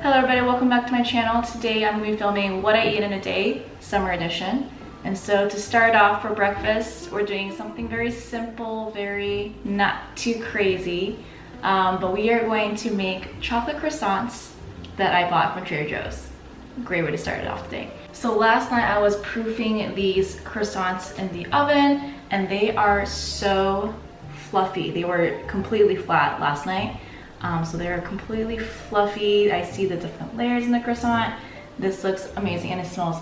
Hello everybody, welcome back to my channel. Today I'm going to be filming what I eat in a day, summer edition. And so to start off for breakfast, we're doing something very simple, very not too crazy. But we are going to make chocolate croissants that I bought from Trader Joe's. Great way to start it off today. So last night I was proofing these croissants in the oven and they are so fluffy. They were completely flat last night. So they're completely fluffy. I see the different layers in the croissant. This looks amazing and it smells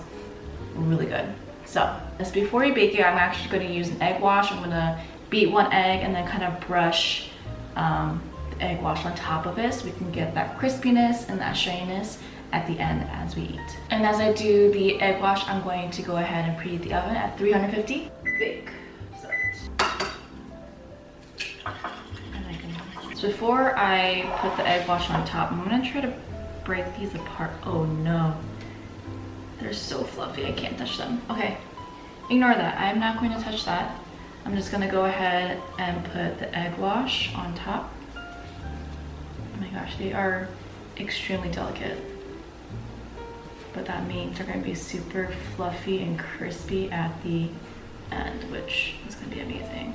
really good. So just before we bake it, I'm actually going to use an egg wash. I'm going to beat one egg and then kind of brush the egg wash on top of it so we can get that crispiness and that shininess at the end as we eat. And as I do the egg wash, I'm going to go ahead and preheat the oven at 350. Bake. So before I put the egg wash on top, I'm gonna try to break these apart. Oh no, they're so fluffy, I can't touch them. Okay, ignore that, I'm not going to touch that. I'm just gonna go ahead and put the egg wash on top. Oh my gosh, they are extremely delicate. But that means they're gonna be super fluffy and crispy at the end, which is gonna be amazing.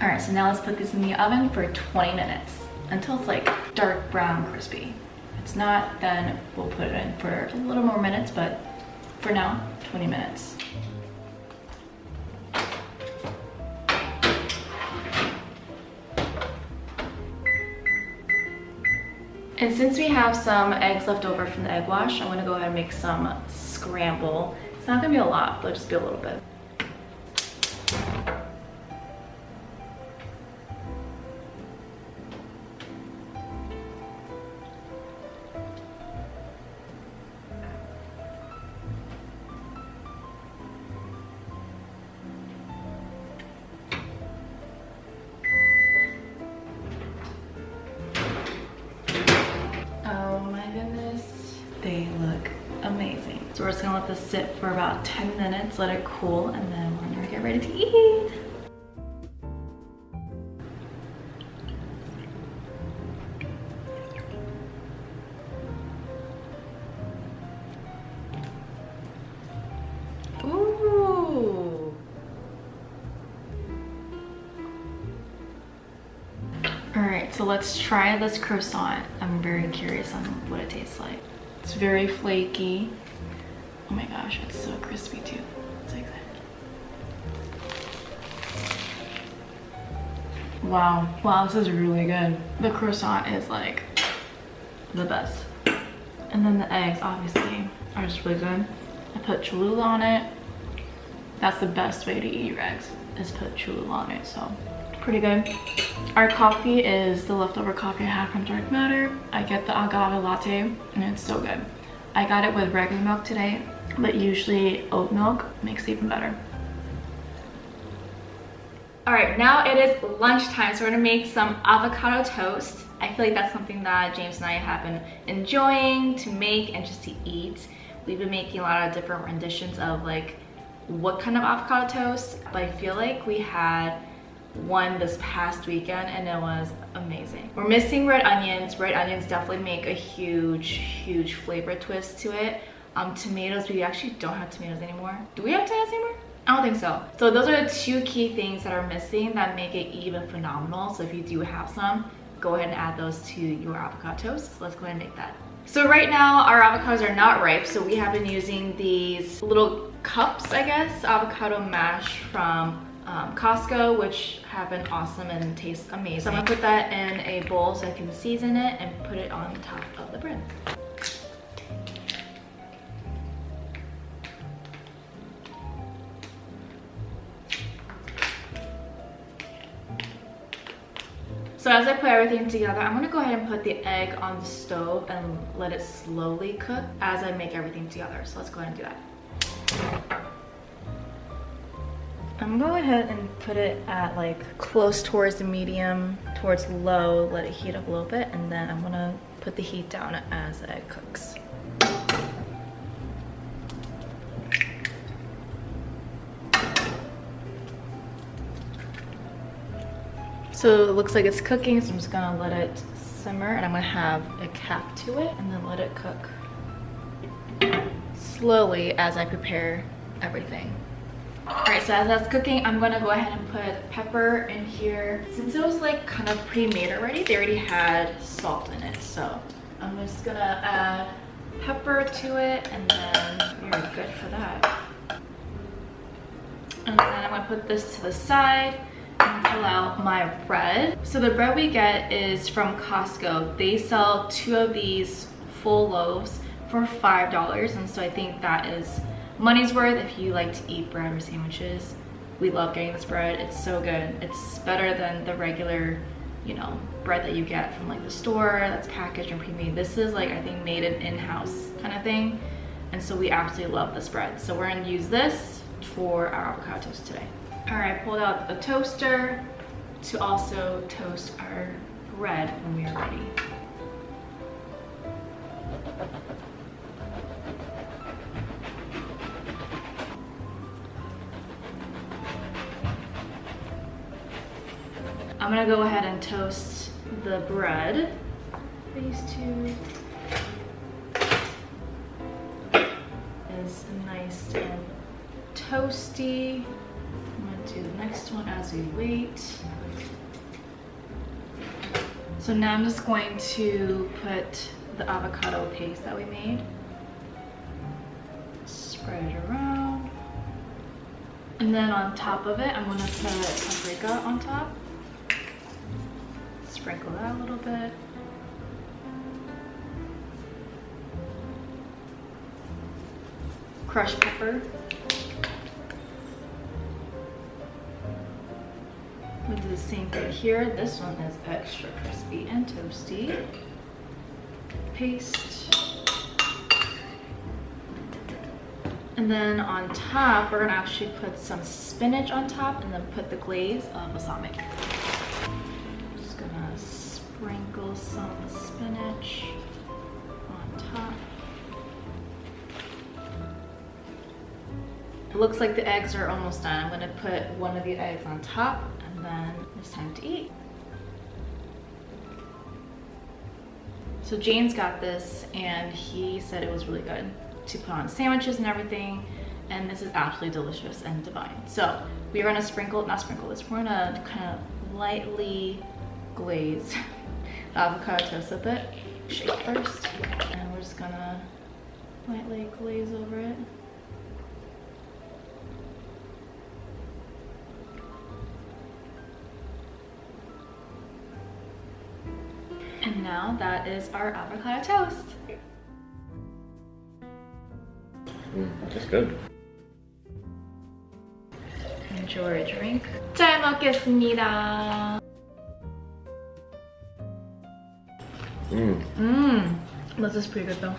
All right, so now let's put this in the oven for 20 minutes until it's like dark brown crispy. If it's not, then we'll put it in for a little more minutes, but for now, 20 minutes. And since we have some eggs left over from the egg wash, I'm gonna go ahead and make some scramble. It's not gonna be a lot, but it'll just be a little bit. They look amazing. So we're just gonna let this sit for about 10 minutes, let it cool, and then we're gonna get ready to eat. Ooh. All right, so let's try this croissant. I'm very curious on what it tastes like. It's very flaky. Oh my gosh, it's so crispy too. So excited. Wow, wow, this is really good. The croissant is like the best. And then the eggs obviously are just really good. I put Cholula on it. That's the best way to eat your eggs, is put Cholula on it, so pretty good. Our coffee is the leftover coffee I have from Dark Matter. I get the agave latte and it's so good. I got it with regular milk today, but usually oat milk makes it even better. All right, now it is lunchtime, so we're gonna make some avocado toast. I feel like that's something that James and I have been enjoying to make and just to eat. We've been making a lot of different renditions of like what kind of avocado toast, but I feel like we had one this past weekend and it was amazing. We're missing red onions. Red onions definitely make a huge flavor twist to it. Tomatoes, we actually don't have tomatoes anymore. Do we have tomatoes anymore? I don't think so. So those are the two key things that are missing that make it even phenomenal. So if you do have some, go ahead and add those to your avocado toast. So let's go ahead and make that. So right now our avocados are not ripe, so we have been using these little cups, I guess, avocado mash from Costco, which have been awesome and taste amazing. So I'm gonna put that in a bowl so I can season it and put it on top of the bread. So as I put everything together, I'm gonna go ahead and put the egg on the stove and let it slowly cook as I make everything together. So let's go ahead and do that. I'm gonna go ahead and put it at like close towards the medium, towards low, let it heat up a little bit, and then I'm gonna put the heat down as the egg cooks. So it looks like it's cooking, so I'm just gonna let it simmer, and I'm gonna have a cap to it and then let it cook slowly as I prepare everything. All right, so as that's cooking, I'm gonna go ahead and put pepper in here. Since it was like kind of pre-made already, they already had salt in it. So I'm just gonna add pepper to it, and then we're good for that. And then I'm gonna put this to the side and pull out my bread. So the bread we get is from Costco. They sell 2 of these full loaves for $5, and so I think that is money's worth if you like to eat bread or sandwiches. We love getting this bread. It's so good. It's better than the regular, you know, bread that you get from like the store that's packaged and pre-made. This is like, I think, made in-house kind of thing. And so we absolutely love this bread. So we're gonna use this for our avocado toast today. All right, I pulled out the toaster to also toast our bread when we are ready. I'm gonna go ahead and toast the bread. These two is nice and toasty. I'm gonna do the next one as we wait. So now I'm just going to put the avocado paste that we made. Spread it around. And then on top of it, I'm gonna put paprika on top. Sprinkle that a little bit. Crushed pepper. We'll do the same thing here. This one is extra crispy and toasty. Paste. And then on top, we're gonna actually put some spinach on top and then put the glaze of balsamic. Just gonna sprinkle some spinach on top. It looks like the eggs are almost done. I'm gonna put one of the eggs on top, and then it's time to eat. So James got this and he said it was really good to put on sandwiches and everything, and this is absolutely delicious and divine. So we're gonna not sprinkle this, we're gonna kind of lightly glaze the avocado toast with it. Shake first, and we're just gonna lightly glaze over it. And now that is our avocado toast. That's good. Enjoy your drink. 잘 먹겠습니다. This is pretty good though.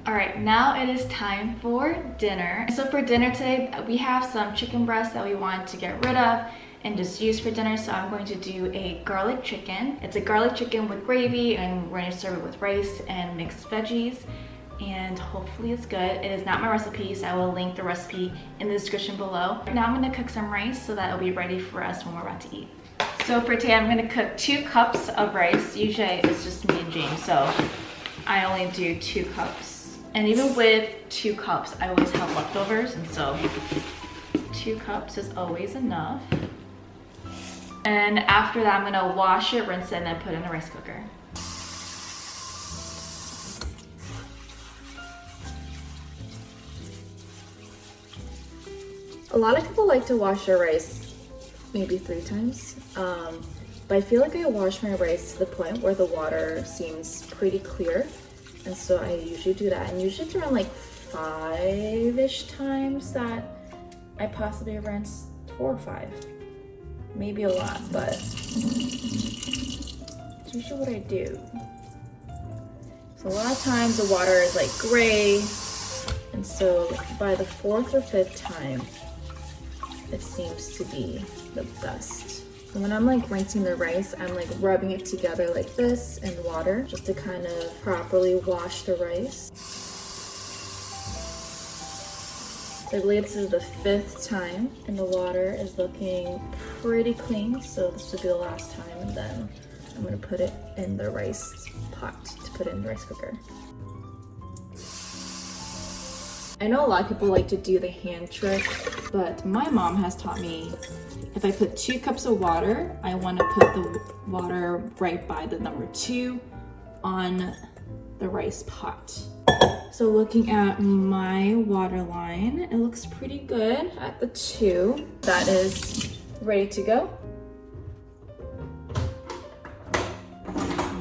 All right, now it is time for dinner. So for dinner today, we have some chicken breasts that we want to get rid of and just use for dinner. So I'm going to do a garlic chicken. It's a garlic chicken with gravy, and we're going to serve it with rice and mixed veggies, and hopefully it's good. It is not my recipe, so I will link the recipe in the description below. Now I'm going to cook some rice so that it'll be ready for us when we're about to eat. So for today, I'm going to cook 2 cups of rice. Usually it's just me and James, so I only do 2 cups. And even with 2 cups, I always have leftovers, and so 2 cups is always enough. And after that, I'm gonna wash it, rinse it, and then put it in the rice cooker. A lot of people like to wash their rice maybe 3 times, but I feel like I wash my rice to the point where the water seems pretty clear, and so I usually do that. And usually it's around like 5-ish times that I possibly rinse, 4 or 5. Maybe a lot, but it's usually what I do. So a lot of times the water is like gray, and so by the 4th or 5th time, it seems to be the best. And when I'm like rinsing the rice, I'm like rubbing it together like this in water just to kind of properly wash the rice. So I believe this is the 5th time, and the water is looking pretty clean, so this will be the last time, and then I'm gonna put it in the rice pot to put it in the rice cooker. I know a lot of people like to do the hand trick, but my mom has taught me if I put 2 cups of water, I want to put the water right by the number 2 on the rice pot. So looking at my water line, it looks pretty good at the 2. That is ready to go.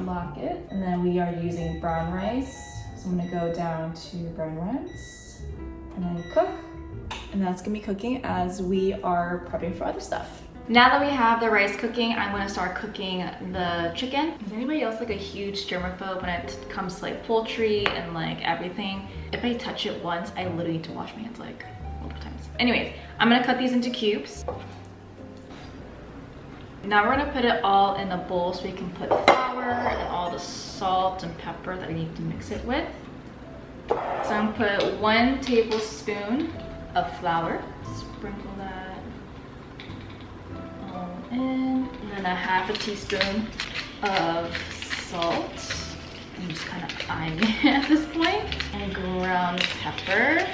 Lock it, and then we are using brown rice. So I'm gonna go down to brown rice and then cook. And that's gonna be cooking as we are prepping for other stuff. Now that we have the rice cooking, I'm gonna start cooking the chicken. Is anybody else like a huge germaphobe when it comes to like poultry and like everything? If I touch it once, I literally need to wash my hands like multiple times. Anyways, I'm gonna cut these into cubes. Now we're gonna put it all in a bowl so we can put flour and all the salt and pepper that I need to mix it with. So I'm gonna put 1 tablespoon of flour. Sprinkle that all in. And then a 1/2 teaspoon of salt. I'm just kind of eyeing it at this point. And ground pepper.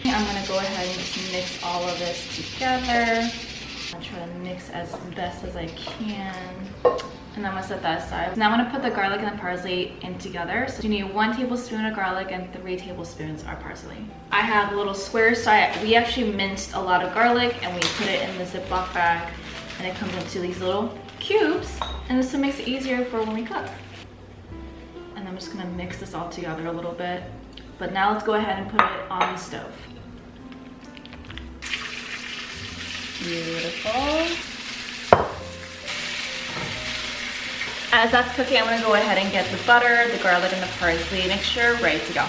I'm gonna go ahead and just mix all of this together. I'll try to mix as best as I can. And I'm gonna set that aside. Now I'm gonna put the garlic and the parsley in together. So you need 1 tablespoon of garlic and 3 tablespoons of parsley. I have little squares, so we actually minced a lot of garlic and we put it in the Ziploc bag, and it comes into these little cubes, and this makes it easier for when we cook. And I'm just gonna mix this all together a little bit. But now let's go ahead and put it on the stove. Beautiful. As that's cooking, I'm gonna go ahead and get the butter, the garlic, and the parsley mixture ready to go.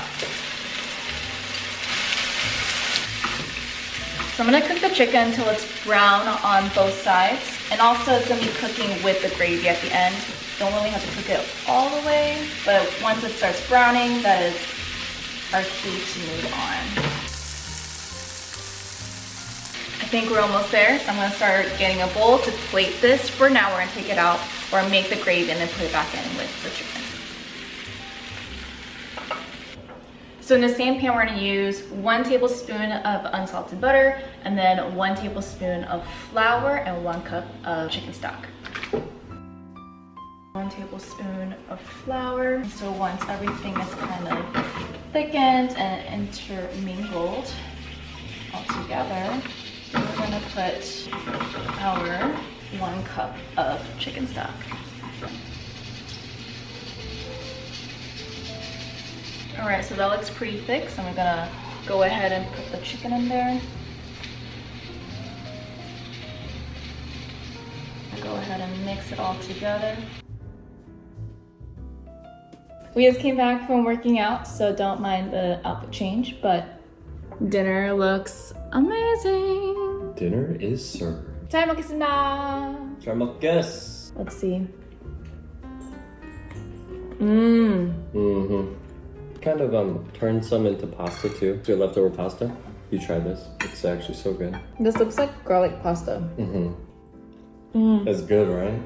So I'm gonna cook the chicken until it's brown on both sides. And also it's gonna be cooking with the gravy at the end. Don't really have to cook it all the way, but once it starts browning, that is our key to move on. I think we're almost there, so I'm gonna start getting a bowl to plate this. For now, we're gonna take it out or make the gravy and then put it back in with the chicken. So in the same pan, we're gonna use 1 tablespoon of unsalted butter and then 1 tablespoon of flour and 1 cup of chicken stock. 1 tablespoon of flour. So once everything is kind of thickened and intermingled all together, we're gonna put our 1 cup of chicken stock. All right, so that looks pretty thick, so I'm gonna go ahead and put the chicken in there. Go ahead and mix it all together. We just came back from working out, so don't mind the outfit change, but dinner looks amazing. Dinner is served. 잘 먹겠습니다. 잘 먹겠어. Let's see. Kind of turn some into pasta too. Your leftover pasta. You try this. It's actually so good. This looks like garlic pasta. That's good, right?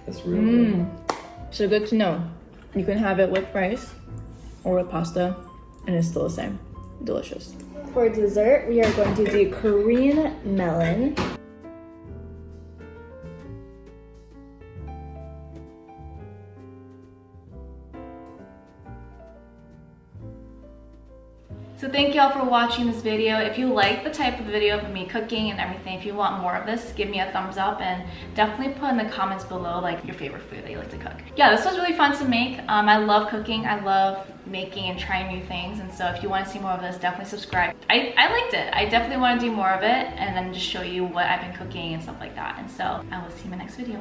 That's really good. So good to know. You can have it with rice or with pasta, and it's still the same. Delicious. For dessert, we are going to do Korean melon. So thank you all for watching this video. If you like the type of video of me cooking and everything, if you want more of this, give me a thumbs up and definitely put in the comments below like your favorite food that you like to cook. Yeah, this was really fun to make. I love cooking. I love making and trying new things. And so if you want to see more of this, definitely subscribe. I liked it. I definitely want to do more of it and then just show you what I've been cooking and stuff like that. And so I will see you in my next video.